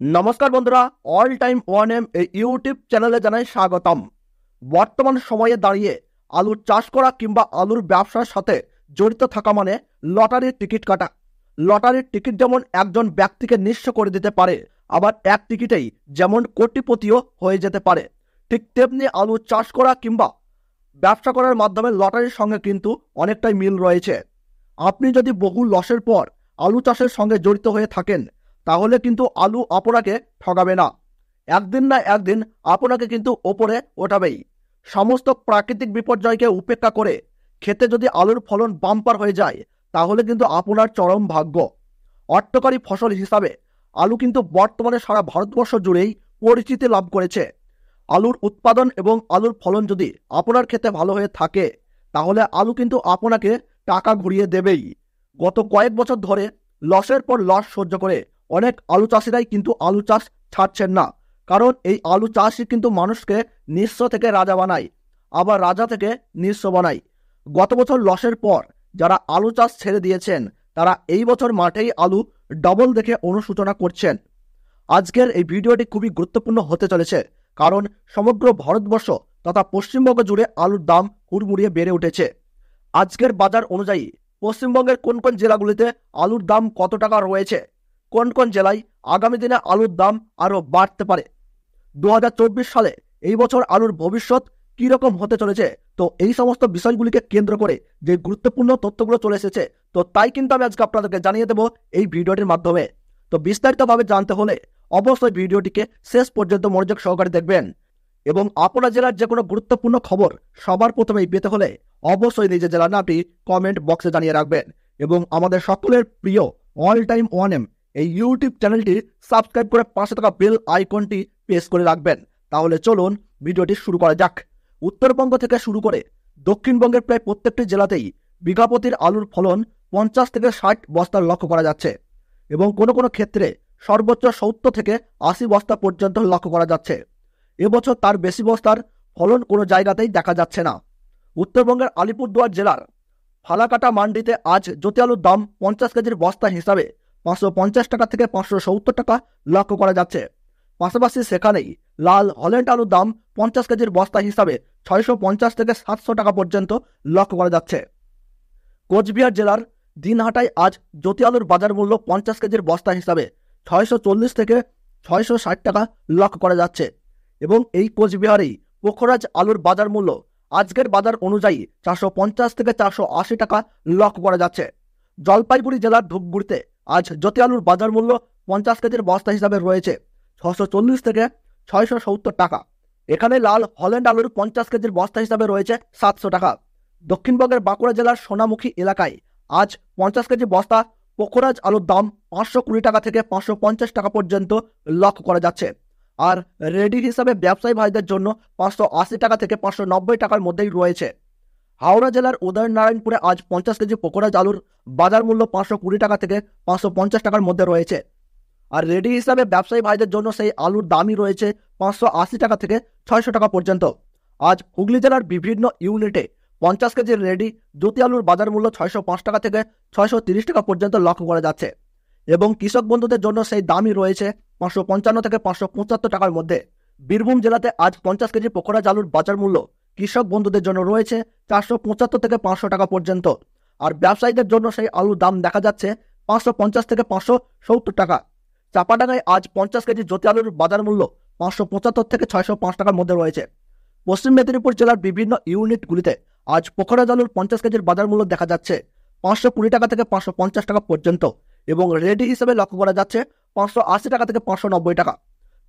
নমস্কার বন্ধুরা, all time one M এই ইউটিউব চ্যানেলে জানাই স্বাগতম। বর্তমান সময়ে দাঁড়িয়ে আলুর চাষ করা কিংবা আলুর ব্যবসার সাথে জড়িত থাকা মানে লটারির টিকিট কাটা। লটারির টিকিট যেমন একজন ব্যক্তিকে নিঃস্ব করে দিতে পারে, আবার এক টিকিটেই যেমন কোটিপতিও হয়ে যেতে পারে, ঠিক তেমনি আলুর চাষ করা কিংবা ব্যবসা করার মাধ্যমে লটারির সঙ্গে কিন্তু অনেকটাই মিল রয়েছে। আপনি যদি বহু লসের পর আলু চাষের সঙ্গে জড়িত হয়ে থাকেন, তাহলে কিন্তু আলু আপনাকে ঠকাবে না। একদিন না একদিন আপনাকে কিন্তু ওপরে ওঠাবেই। সমস্ত প্রাকৃতিক বিপর্যয়কে উপেক্ষা করে খেতে যদি আলুর ফলন বাম্পার হয়ে যায়, তাহলে কিন্তু আপনার চরম ভাগ্য। অর্থকরী ফসল হিসাবে আলু কিন্তু বর্তমানে সারা ভারতবর্ষ জুড়েই পরিচিতি লাভ করেছে। আলুর উৎপাদন এবং আলুর ফলন যদি আপনার খেতে ভালো হয়ে থাকে, তাহলে আলু কিন্তু আপনাকে টাকা ঘুরিয়ে দেবেই। গত কয়েক বছর ধরে লসের পর লস সহ্য করে অনেক আলু চাষিরাই কিন্তু আলু চাষ ছাড়ছেন না, কারণ এই আলু চাষই কিন্তু মানুষকে নিঃস্ব থেকে রাজা বানায়, আবার রাজা থেকে নিঃস্ব বানায়। গত বছর লসের পর যারা আলু চাষ ছেড়ে দিয়েছেন, তারা এই বছর মাঠেই আলু ডবল দেখে অনুশোচনা করছেন। আজকের এই ভিডিওটি খুবই গুরুত্বপূর্ণ হতে চলেছে, কারণ সমগ্র ভারতবর্ষ তথা পশ্চিমবঙ্গ জুড়ে আলুর দাম হুড়মুড়িয়ে বেড়ে উঠেছে। আজকের বাজার অনুযায়ী পশ্চিমবঙ্গের কোন কোন জেলাগুলিতে আলুর দাম কত টাকা রয়েছে, কোন কোন জেলায় আগামী দিনে আলুর দাম আরও বাড়তে পারে, 2024 সালে এই বছর আলুর ভবিষ্যৎ কীরকম হতে চলেছে, তো এই সমস্ত বিষয়গুলিকে কেন্দ্র করে যে গুরুত্বপূর্ণ তথ্যগুলো চলে এসেছে, তো তাই কিন্তু আমি আজকে আপনাদেরকে জানিয়ে দেবো এই ভিডিওটির মাধ্যমে। তো বিস্তারিতভাবে জানতে হলে অবশ্যই ভিডিওটিকে শেষ পর্যন্ত মনোযোগ সহকারে দেখবেন, এবং আপনার জেলার যে কোনো গুরুত্বপূর্ণ খবর সবার প্রথমেই পেতে হলে অবশ্যই নিজের জেলার নামটি কমেন্ট বক্সে জানিয়ে রাখবেন, এবং আমাদের সকলের প্রিয় অল টাইম ওয়ান এম এই ইউটিউব চ্যানেলটি সাবস্ক্রাইব করে পাশে থাকা বেল আইকনটি প্রেস করে রাখবেন। তাহলে চলুন ভিডিওটি শুরু করা যাক। উত্তরবঙ্গ থেকে শুরু করে দক্ষিণবঙ্গের প্রায় প্রত্যেকটি জেলাতেই বিঘাপতির আলুর ফলন 50 থেকে 60 বস্তার লক্ষ্য করা যাচ্ছে, এবং কোনো কোনো ক্ষেত্রে সর্বোচ্চ 70 থেকে 80 বস্তা পর্যন্ত লক্ষ্য করা যাচ্ছে। এবছর তার বেশি বস্তার ফলন কোনো জায়গাতেই দেখা যাচ্ছে না। উত্তরবঙ্গের আলিপুরদুয়ার জেলার ফালাকাটা মান্ডিতে আজ জ্যোতি আলুর দাম 50 কেজির বস্তা হিসাবে 550 টাকা থেকে 570 টাকা লক্ষ্য করা যাচ্ছে। পাশাপাশি সেখানেই লাল হল্যান্ড আলুর দাম 50 কেজির বস্তা হিসাবে 650 থেকে 700 টাকা পর্যন্ত লক্ষ্য করা যাচ্ছে। কোচবিহার জেলার দিনহাটায় আজ জ্যোতি আলুর বাজার মূল্য 50 কেজির বস্তা হিসাবে 640 থেকে 660 টাকা লক্ষ্য করা যাচ্ছে, এবং এই কোচবিহারেই পোখরাজ আলুর বাজার মূল্য আজকের বাজার অনুযায়ী 450 থেকে 480 টাকা লক্ষ্য করা যাচ্ছে। জলপাইগুড়ি জেলার ধূপগুড়িতে আজ জ্যোতি আলুর বাজার মূল্য 50 কেজির বস্তা হিসাবে রয়েছে 640 থেকে 670 টাকা। এখানে লাল হল্যান্ড আলুর 50 কেজির বস্তা হিসাবে রয়েছে 700 টাকা। দক্ষিণবঙ্গের বাঁকুড়া জেলার সোনামুখী এলাকায় আজ 50 কেজি বস্তা পোখরাজ আলুর দাম 520 টাকা থেকে 550 টাকা পর্যন্ত লক্ষ্য করা যাচ্ছে। আর রেডি হিসাবে ব্যবসায়ী ভাইদের জন্য 580 টাকা থেকে 590 টাকার মধ্যেই রয়েছে। হাওড়া জেলার উদয়নারায়ণপুরে আজ 50 কেজি পোখরাজ আলুর বাজার মূল্য 520 টাকা থেকে 550 টাকার মধ্যে রয়েছে। আর রেডি হিসাবে ব্যবসায়ী ভাইদের জন্য সেই আলুর দামই রয়েছে 580 টাকা থেকে 600 টাকা পর্যন্ত। আজ হুগলি জেলার বিভিন্ন ইউনিটে 50 কেজির রেডি জ্যোতি আলুর বাজার মূল্য 605 টাকা থেকে 630 টাকা পর্যন্ত লক্ষ্য করা যাচ্ছে, এবং কৃষক বন্ধুদের জন্য সেই দামই রয়েছে 555 থেকে 575 টাকার মধ্যে। বীরভূম জেলাতে আজ 50 কেজি পোখরাজ আলুর বাজার মূল্য কৃষক বন্ধুদের জন্য রয়েছে 475 থেকে 500 টাকা পর্যন্ত, আর ব্যবসায়ীদের জন্য সেই আলুর দাম দেখা যাচ্ছে 550 থেকে 570 টাকা। চাপাডাঙ্গায় আজ 50 কেজি জ্যোতি আলুর বাজার মূল্য 575 থেকে 605 টাকার মধ্যে রয়েছে। পশ্চিম মেদিনীপুর জেলার বিভিন্ন ইউনিটগুলিতে আজ পোখরাজ আলুর 50 কেজির বাজার মূল্য দেখা যাচ্ছে 520 টাকা থেকে 550 টাকা পর্যন্ত, এবং রেডি হিসেবে লক্ষ্য করা যাচ্ছে 580 টাকা থেকে 590 টাকা।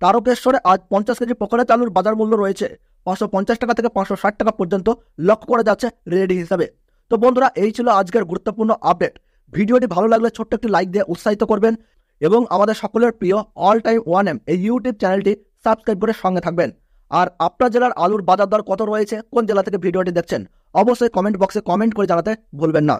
তারকেশ্বরে আজ 50 কেজি পোখরাজ আলুর বাজার মূল্য রয়েছে 550 টাকা থেকে 560 টাকা পর্যন্ত লক্ষ্য করা যাচ্ছে রেডি হিসাবে। তো বন্ধুরা, এই ছিল আজকের গুরুত্বপূর্ণ আপডেট। ভিডিওটি ভালো লাগলে ছোট্ট একটি লাইক দিয়ে উৎসাহিত করবেন, এবং আমাদের সকলের প্রিয় অল টাইম ওয়ান এম এই ইউটিউব চ্যানেলটি সাবস্ক্রাইব করে সঙ্গে থাকবেন। আর আপনার জেলার আলুর বাজার দর কত রয়েছে, কোন জেলা থেকে ভিডিওটি দেখছেন, অবশ্যই কমেন্ট বক্সে কমেন্ট করে জানাতে ভুলবেন না।